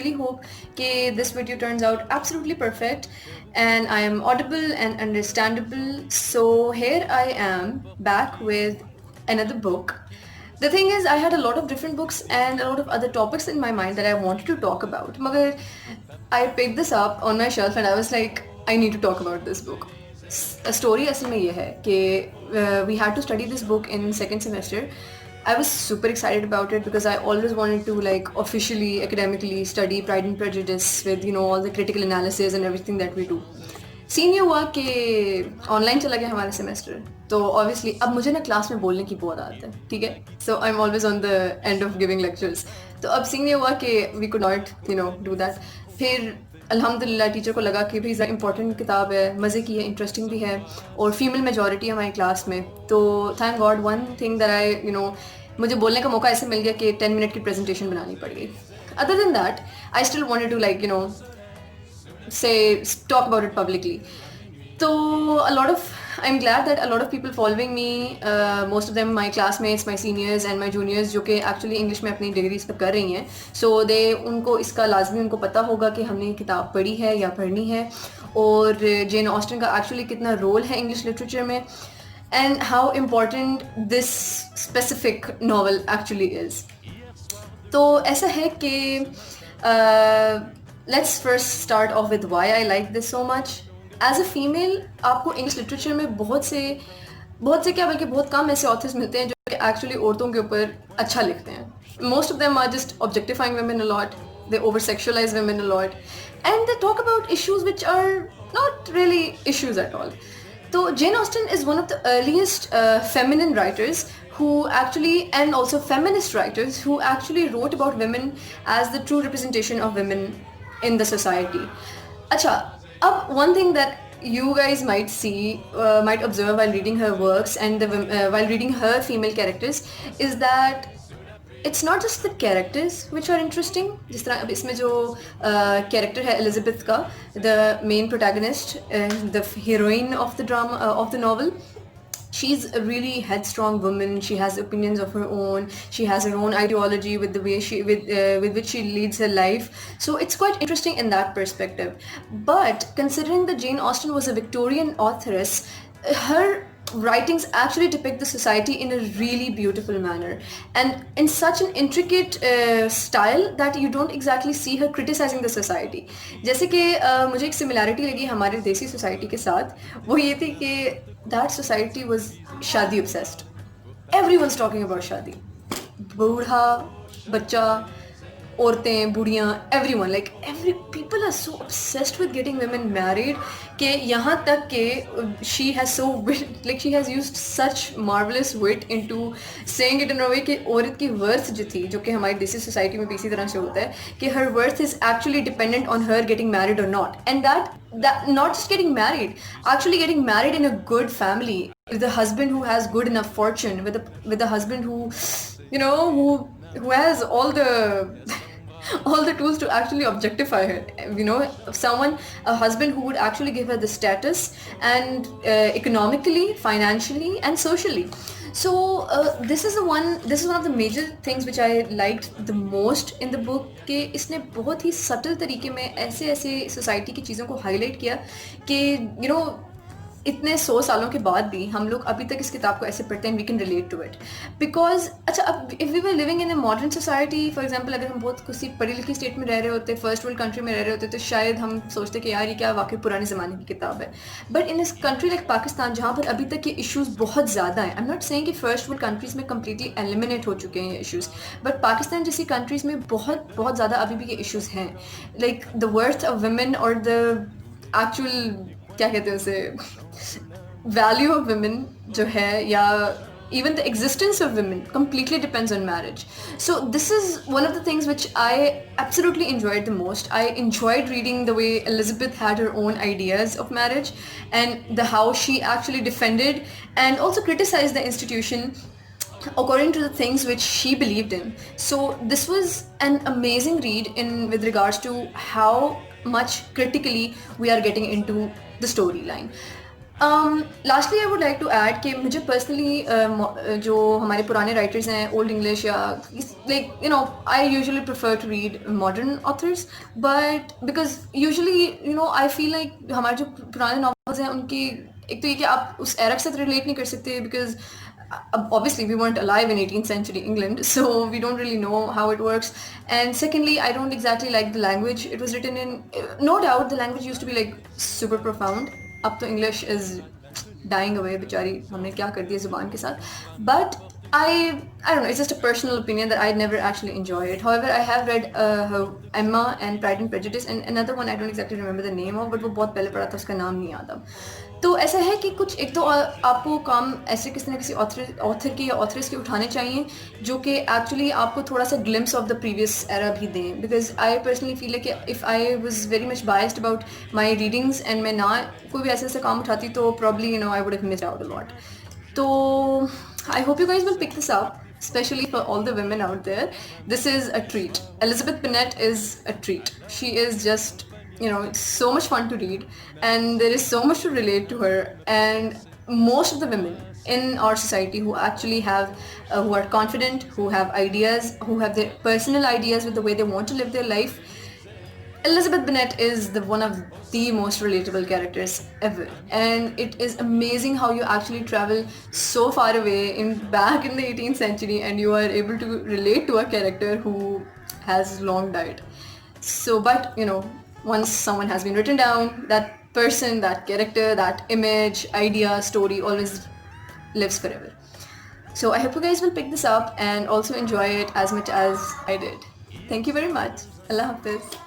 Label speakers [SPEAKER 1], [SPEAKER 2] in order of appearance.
[SPEAKER 1] really hope that this video turns out absolutely perfect and I am audible and understandable. So here I am back with another book. The thing is, I had a lot of different books and a lot of other topics in my mind that I wanted to talk about. Magar, I picked this up on my shelf and I was like, I need to talk about this book. A story असल में ये है कि we had to study this book in second semester. I was super excited about it because I always wanted to like officially academically study Pride and Prejudice with all the critical analysis and everything that we do. Scene ये हुआ कि online चला गया हमारा semester तो obviously अब मुझे ना क्लास में बोलने की बहुत आदत है ठीक है so I am always on the end of giving lectures तो अब सीन ये हुआ कि we could not do that फिर अल्हम्दुलिल्लाह टीचर को लगा कि भाई ज़रा इंपॉर्टेंट किताब है मज़े की है इंटरेस्टिंग भी है और फीमेल मेजॉरिटी है हमारी क्लास में तो thank God one thing that I मुझे बोलने का मौका ऐसे मिल गया कि 10 मिनट की प्रेजेंटेशन बनानी पड़ गई other than that I still wanted to like say talk about it publicly. So I'm glad that a lot of people following me, most of them my classmates, my seniors and my juniors जो कि actually English में अपनी degrees पर कर रही हैं so उनको इसका लाजमी उनको पता होगा कि हमने किताब पढ़ी है या पढ़नी है और जेन ऑस्टन का actually कितना रोल है इंग्लिश लिटरेचर में and how important this specific novel actually is. तो ऐसा है कि let's first start off with why I like this so much. As a female, आपको इंग्लिश लिटरेचर में बहुत से क्या बल्कि बहुत कम ऐसे ऑथर्स मिलते हैं जो कि एक्चुअली औरतों के ऊपर अच्छा लिखते हैं most of them are just objectifying women a lot, they over sexualize women a lot and they talk about issues which are not really issues at all. So Jane Austen is one of the earliest feminine writers who actually and also feminist writers who actually wrote about women as the true representation of women in the society. Acha, one thing that you guys might see, might observe while reading her works and while reading her female characters is that it's not just the characters which are interesting. जिस तरह अब इसमें जो character है Elizabeth का, the main protagonist, the heroine of the drama of the novel. She's a really headstrong woman. She has opinions of her own. She has her own ideology with the way with which she leads her life. So it's quite interesting in that perspective. But considering that Jane Austen was a Victorian authoress, her writings actually depict the society in a really beautiful manner and in such an intricate style that you don't exactly see her criticizing the society. जैसे कि मुझे एक similarity लगी हमारे देसी society के साथ वो ये थी कि that society was शादी obsessed. Everyone's talking about शादी बूढ़ा बच्चा औरतें बुढ़ियाँ everyone like every people are so obsessed with getting women married कि यहाँ तक कि she has so wit like she has used such marvelous wit into saying it in a way कि औरत की worth जो थी जो कि हमारी देसी सोसाइटी में भी इसी तरह से होता है कि her worth is actually dependent on her getting married or not and that not just getting married actually getting married in a good family with a husband who has good enough fortune with a husband who who has all the tools to actually objectify her, a husband who would actually give her the status and economically, financially and socially. So this is one of the major things which I liked the most in the book कि इसने बहुत ही subtle तरीके में ऐसे society की चीज़ों को highlight किया कि इतने 100 सालों के बाद भी हम लोग अभी तक इस किताब को ऐसे पढ़ते हैं we can relate to it because अच्छा अब if we were living in a modern society for example अगर हम बहुत किसी पढ़ी लिखी स्टेट में रह रहे होते फर्स्ट वर्ल्ड कंट्री में रह रहे होते तो शायद हम सोचते कि यार ये क्या वाकई पुराने ज़माने की किताब है बट इन इस कंट्री लाइक पाकिस्तान जहाँ पर अभी तक ये इशूज़ बहुत ज़्यादा हैं आई एम नॉट सेइंग कि फर्स्ट वर्ल्ड कंट्रीज़ में कम्प्लीटली एलिमिनेट हो चुके हैं ये इशूज़ बट पाकिस्तान जैसी कंट्रीज़ में बहुत ज़्यादा अभी भी ये इशूज़ हैं like the worth of women और द एक्चुअल क्या कहते हैं उसे value of women जो है या even the existence of women completely depends on marriage. So this is one of the things which I absolutely enjoyed the most. I enjoyed reading the way Elizabeth had her own ideas of marriage and how she actually defended and also criticized the institution according to the things which she believed in. So this was an amazing read with regards to how much critically we are getting into the storyline. Lastly I would like to add कि मुझे personally जो हमारे पुराने writers हैं old English या like you know I usually prefer to read modern authors but because usually you know I feel like हमारे जो पुराने नॉवेल्स हैं उनकी एक तो ये कि आप उस एरा के साथ रिलेट नहीं कर सकते because obviously we weren't alive in 18th century England, so we don't really know how it works. And secondly, I don't exactly like the language it was written in. No doubt the language used to be like super profound. अब तो English is dying away, बेचारी हमने क्या कर दिया ज़ुबान के साथ. But I don't know, it's just a personal opinion that I'd never actually enjoy it. However, I have read her Emma and Pride and Prejudice, and another one I don't exactly remember the name of, but वो बहुत पहले पढ़ा था, उसका नाम नहीं याद अब. तो ऐसा है कि कुछ एक तो आपको काम ऐसे किसी न किसी ऑथर के या ऑथरेस के उठाने चाहिए जो कि एक्चुअली आपको थोड़ा सा glimpse of the previous era भी दें बिकॉज आई पर्सनली फील है कि if I was very much biased about my readings and मैं ना कोई भी ऐसे ऐसा काम उठाती तो probably you know I would have missed out a lot. तो I hope you guys will pick this up, especially for all the women out there. This is a treat. Elizabeth Bennet is a treat. She is just, you know, it's so much fun to read and there is so much to relate to her. And most of the women in our society who actually have who are confident, who have ideas, who have their personal ideas with the way they want to live their life, Elizabeth Bennet is the one of the most relatable characters ever, and it is amazing how you actually travel so far away back in the 18th century and you are able to relate to a character who has long died. So, but you know, once someone has been written down, that person, that character, that image, idea, story always lives forever. So I hope you guys will pick this up and also enjoy it as much as I did. Thank you very much. Allah Hafiz.